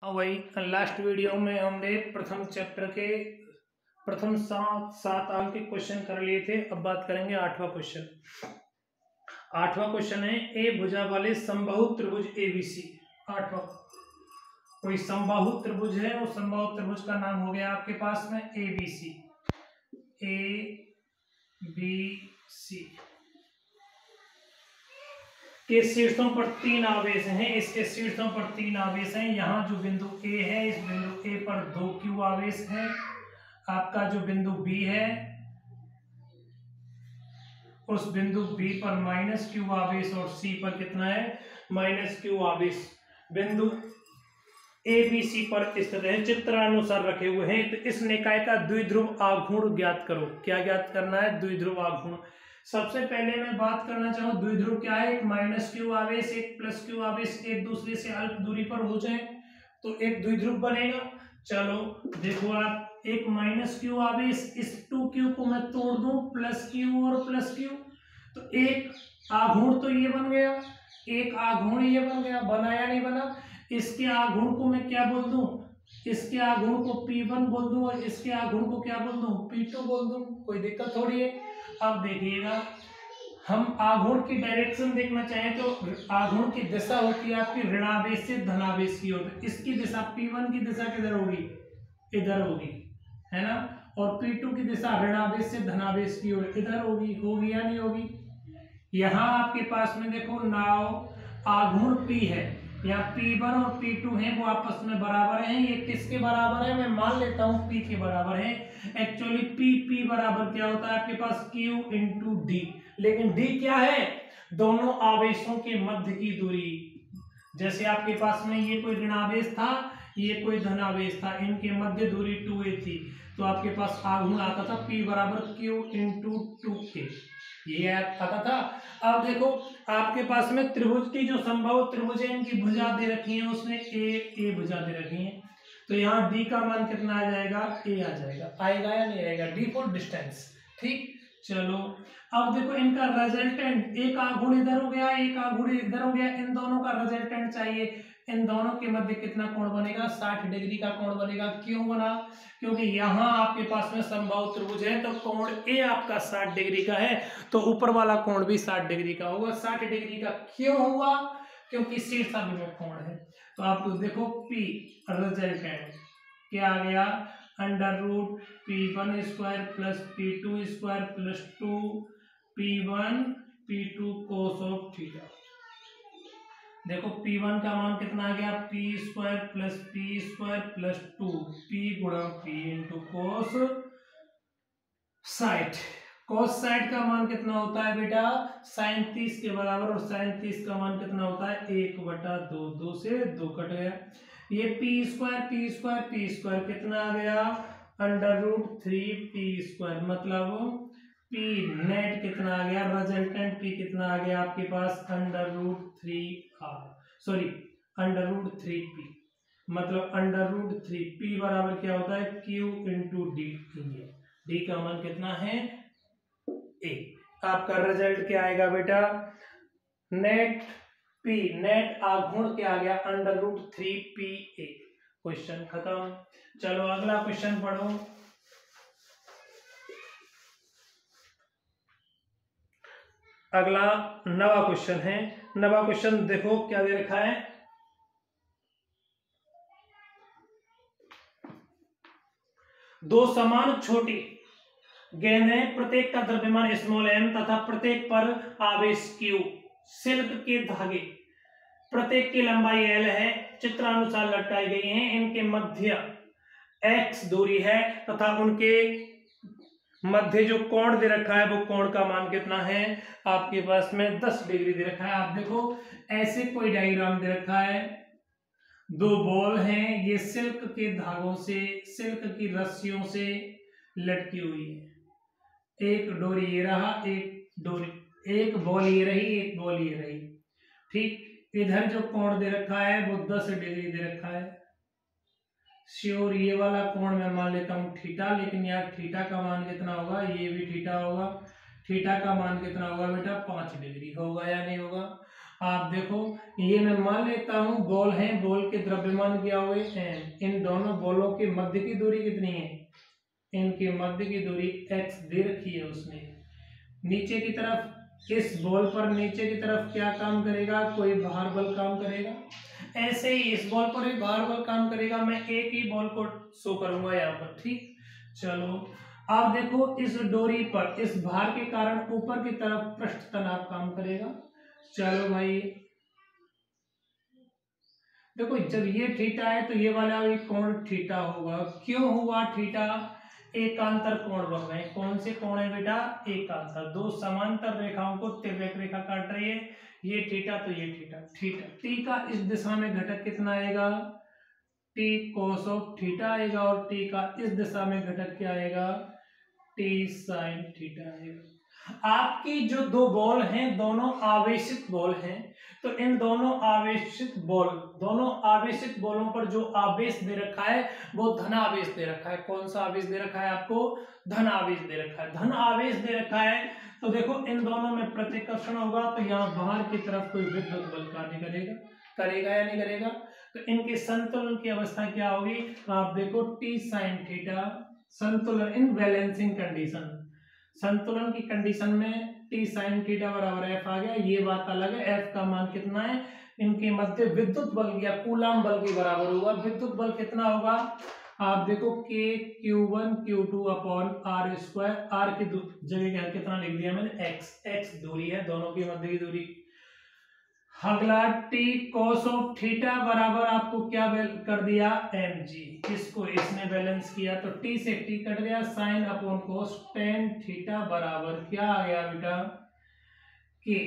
वही last video में हमने प्रथम चैप्टर के प्रथम सात अंक के क्वेश्चन कर लिए थे। अब बात करेंगे आठवां क्वेश्चन। आठवां क्वेश्चन है ए भुजा वाले समबाहु त्रिभुज एबीसी। आठवां कोई समबाहु त्रिभुज है, वो समबाहु त्रिभुज का नाम हो गया आपके पास में एबीसी। ए बी सी के शीर्षों पर तीन आवेश हैं। इसके शीर्षों पर तीन आवेश हैं। यहाँ जो बिंदु ए है, इस बिंदु ए पर 2 क्यू आवेश है। आपका जो बिंदु बी है, उस बिंदु बी पर -q आवेश और सी पर कितना है, -q आवेश बिंदु ए बी सी पर स्थित है, चित्रानुसार रखे हुए हैं। तो इस निकाय का द्विध्रुव आघूर्ण ज्ञात करो। क्या ज्ञात करना है? द्विध्रुव आघूर्ण। सबसे पहले मैं बात करना चाहूँ द्विध्रुव क्या है। एक -q आवेश, एक +q आवेश एक दूसरे से अल्प दूरी पर हो जाए तो एक द्विध्रुव बनेगा। चलो देखो आप, एक -q आवेश, इस 2q को मैं तोड़ दूं, +q और +q, तो एक आघूर्ण तो ये बन गया, एक आघूर्ण ये बन गया। बना या नहीं बना? इसके आघूर्ण को मैं क्या बोल दूं? इसके आघूर्ण को P1 बोल दूं और इसके आघूर्ण को क्या बोल दूं? P2 बोल दूं। कोई दिक्कत थोड़ी है। अब देखिएगा, हम आघूर्ण की डायरेक्शन देखना चाहें तो आघूर्ण की दिशा होती है आपकी ऋणावेश से धनावेश की ओर। इसकी दिशा P1 की दिशा किधर होगी? इधर होगी, है ना। और P2 की दिशा ऋणावेश से धनावेश की ओर इधर होगी। होगी या नहीं होगी? यहाँ आपके पास में देखो नाव आघूर्ण P है, यहाँ P1 और P2 हैं, वो आपस में बराबर हैं। ये किसके बराबर है? मैं मान लेता हूँ P के बराबर है। एक्चुअली P बराबर क्या होता है आपके पास? Q into D। लेकिन D क्या है? दोनों आवेशों के मध्य की दूरी। जैसे आपके पास में ये कोई ऋणावेश था, ये कोई धनावेश था, इनके मध्य दूरी 2a थी, तो आपके पास आघूर्ण आता था P बराबर Q इंटू 2a, ये आता था। अब देखो आपके पास में त्रिभुज की जो समबाहु त्रिभुज है, इनकी भुजा दे रखी है, उसने ए भुजा दे रखी है, तो यहाँ D का मान कितना आ जाएगा? A आ जाएगा। आएगा या नहीं आएगा? D for distance. ठीक, चलो अब देखो इनका रिजल्टेंट, एक आघूर्ण इधर हो गया, एक आघूर्ण इधर हो गया, इन दोनों का रिजल्टेंट चाहिए। इन दोनों के मध्य कितना कोण बनेगा? 60 डिग्री का कोण बनेगा। क्यों बना? क्योंकि यहाँ आपके पास में समबाहु त्रिभुज है, तो कोण ए आपका 60 डिग्री का है, तो ऊपर वाला कोण भी 60 डिग्री का होगा। 60 डिग्री का क्यों हुआ? क्योंकि शीर्षाभिमुख कोण है। तो आप देखो P रिजल्टेंट क्या आ गया? √P1² + P2² + 2P1 P2 cos of theta. देखो P1 का मान कितना आ गया? P² + P² + 2P गुणा P इंटू cos 60। cos 60 का मान कितना होता है बेटा? sin 30 के बराबर, और sin 30 का मान कितना होता है? 1/2। 2 से 2 कट गया। ये P² कितना आ गया? √3P², मतलब P नेट कितना आ गया? रिजल्टेंट P कितना आ गया आपके पास? √3P, मतलब √3P बराबर क्या होता है? Q into D। D का मान कितना है? A। आपका रिजल्ट क्या आएगा बेटा? नेट P, नेट आघूर्ण क्या आ गया? √3PA। क्वेश्चन खत्म। चलो अगला क्वेश्चन पढ़ो। अगला 9वां क्वेश्चन है। 9वां क्वेश्चन देखो क्या दे रखा है। दो समान छोटी गेंदें, प्रत्येक का द्रव्यमान m तथा प्रत्येक पर आवेश Q, सिल्क के धागे, प्रत्येक की लंबाई L है, चित्रानुसार लटकाई गई हैं। इनके मध्य x दूरी है तथा उनके मध्य जो कोण दे रखा है, वो कोण का मान कितना है? आपके पास में 10 डिग्री दे रखा है। आप देखो ऐसे कोई डायग्राम दे रखा है, दो बॉल हैं, ये सिल्क के धागों से, सिल्क की रस्सियों से लटकी हुई है। एक डोरी ये रहा, एक बॉल ये रही, एक बॉल ये रही। ठीक, इधर जो कोण दे रखा है वो 10 डिग्री दे रखा है। श्योर ये वाला कोण मैं मान लेता हूँ थीटा, लेकिन यार थीटा का मान कितना होगा? ये भी थीटा होगा। थीटा का मान कितना होगा बेटा? 5 डिग्री होगा या नहीं होगा? आप देखो, ये मैं मान लेता हूं बॉल है, बॉल के द्रव्यमान क्या हुए m, इन दोनों बॉलों की मध्य की दूरी कितनी है, इनकी मध्य की दूरी x दे रखी है उसने। नीचे की तरफ इस बॉल पर नीचे की तरफ क्या काम करेगा, कोई भार बल काम करेगा। ऐसे ही इस बॉल पर भी भार बल काम करेगा। मैं एक ही बॉल को शो करूंगा यहाँ पर, ठीक। चलो आप देखो, इस डोरी पर इस भार के कारण ऊपर की तरफ पृष्ठ तनाव काम करेगा। चलो भाई देखो, जब ये थीटा है तो ये वाला भी कोण थीटा होगा। क्यों हुआ थीटा, एकांतर कोण बन रहे हैं। कौन से कोण है बेटा, एकांतर। दो समांतर रेखाओं को तिर्यक रेखा काट रही है, ये थीटा तो ये थीटा। थीटा टी का इस दिशा में घटक कितना आएगा, टी कोस ऑफ थीटा आएगा, और टी का इस दिशा में घटक क्या आएगा, टी साइन थीटा आएगा। आपकी जो दो बॉल हैं दोनों आवेशित बॉल हैं, तो इन दोनों आवेशित बॉलों पर जो आवेश दे रखा है वो धन आवेश दे रखा है। कौन सा आवेश दे रखा है आपको, धन आवेश दे रखा है। धन आवेश दे रखा है तो देखो इन दोनों में प्रतिकर्षण होगा, तो यहाँ बाहर की तरफ कोई विद्युत बल कार्य करेगा, करेगा या नहीं करेगा। तो इनके संतुलन की अवस्था क्या होगी, आप देखो टी साइन थीटा, संतुलन इन बैलेंसिंग कंडीशन, संतुलन की कंडीशन में टी साइन थीटा बराबर एफ आ गया। ये बात अलग है, एफ का मान कितना है, इनके मध्य विद्युत बल या कूलाम बल के बराबर होगा। विद्युत बल कितना होगा, आप देखो के Q1 Q2 upon are square, are की जगह क्या कितना लिख दिया मैंने, एक्स दूरी है दोनों की मध्य की दूरी। अगला टी कॉस ऑफ थीटा बराबर आपको क्या कर दिया, mg, इसको इसने बैलेंस किया तो t से t कट गया, साइन अपॉन कोस टेन थीटा बराबर क्या आ गया बेटा, के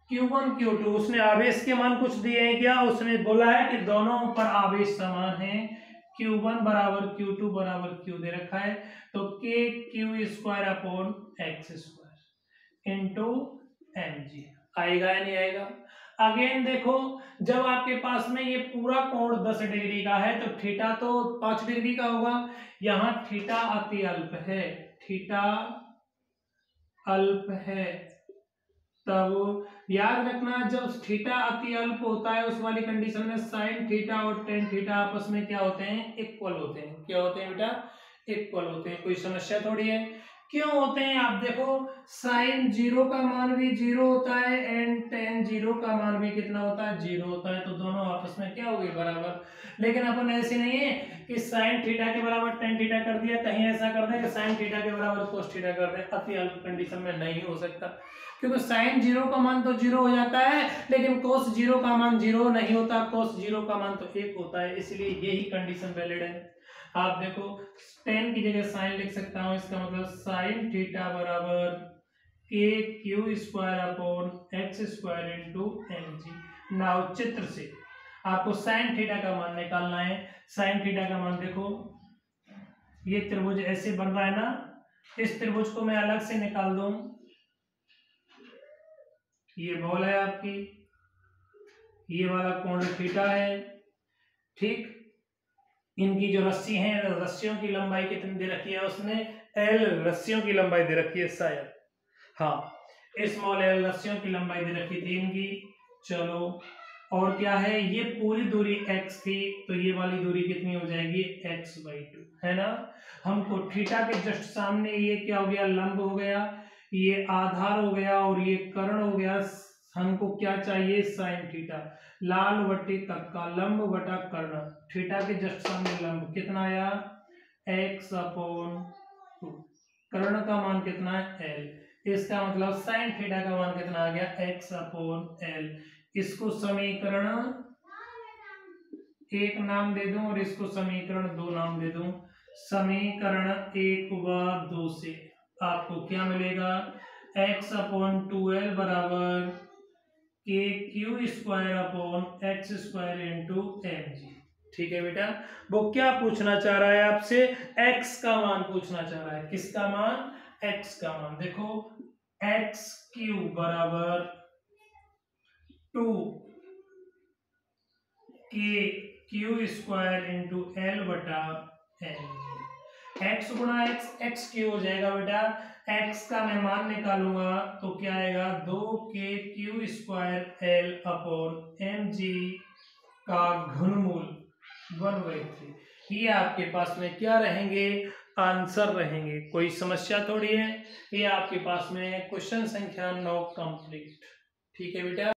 Q1 Q2। उसने आवेश के मान कुछ दिए हैं क्या, उसने बोला है कि दोनों पर आवेश समान है। Q1 बराबर Q2 बराबर Q दे रखा है, तो k Q square upon X square into mg आएगा या नहीं आएगा। अगेन देखो, जब आपके पास में ये पूरा कोण 10 डिग्री का है तो थीटा तो 5 डिग्री का होगा। यहाँ थीटा अति अल्प है, थीटा अल्प है, तब याद रखना जब थीटा अति अल्प होता है उस वाली कंडीशन में साइन थीटा और टेन थीटा आपस में क्या होते हैं, इक्वल होते हैं। क्या होते हैं बेटा, इक्वल होते हैं। कोई समस्या थोड़ी है। क्यों होते हैं, आप देखो साइन जीरो का मान भी जीरो होता है एंड टेन जीरो का मान भी कितना होता है, जीरो होता है, तो दोनों आपस में क्या हो गए, बराबर। लेकिन अपन ऐसे नहीं है कि साइन थीटा के बराबर टेन थीटा कर दिया, कहीं ऐसा कर दें कि साइन थीटा के बराबर कोस थीटा कर दें, अति अल्प कंडीशन में नहीं हो सकता, क्योंकि साइन जीरो का मान तो जीरो हो जाता है लेकिन कोस जीरो का मान जीरो नहीं होता, कोस जीरो का मान तो एक होता है, इसलिए यही कंडीशन वैलिड है। आप देखो टेन की जगह साइन लिख सकता हूं, इसका मतलब साइन थीटा बराबर के Q square upon X square into M G. Now चित्र से आपको साइन थीटा का मान निकालना है। साइन थीटा का मान देखो, ये त्रिभुज ऐसे बन रहा है ना, इस त्रिभुज को मैं अलग से निकाल दूं, ये बॉल है आपकी, ये वाला कोण थीटा है, ठीक। इनकी जो रस्सी है, रस्सियों की लंबाई कितनी दे रखी है उसने, एल रस्सियों की लंबाई दे रखी है शायद, हाँ स्मॉल एल रस्सियों की लंबाई दे रखी थी इनकी। चलो और क्या है, ये पूरी दूरी x थी तो ये वाली दूरी कितनी हो जाएगी, x/2 है ना। हमको थीटा के जस्ट सामने ये क्या हो गया, लंब हो गया, ये आधार हो गया और ये कर्ण हो गया। हमको क्या चाहिए, साइन थीटा, लाल बट्टी कक्का, लंब बटा कर्ण, थीटा के जस्ट सामने लंब कितना आया, x/2, कर्ण का मान कितना है, l, इसका मतलब साइन थीटा का मान कितना आ गया, x/l। इसको समीकरण 1 नाम दे दूं और इसको समीकरण 2 नाम दे दूं। समीकरण 1 व 2 से आपको क्या मिलेगा, x/2l बराबर के Q square upon X square into M G. ठीक है बेटा, वो क्या पूछना चाह रहा है आपसे, x का मान पूछना चाह रहा है। किसका मान, x का मान। देखो x³ बराबर 2 के क्यू स्क्वायर इंटू एल बटा एम। x गुणा x x क्यू हो जाएगा बेटा, x का मैं मान निकालूंगा तो क्या आएगा 2k² L अपॉन mg का घनमूल 1/3। ये आपके पास में क्या रहेंगे, आंसर रहेंगे। कोई समस्या थोड़ी है, ये आपके पास में क्वेश्चन संख्या 9 कंप्लीट। ठीक है बेटा।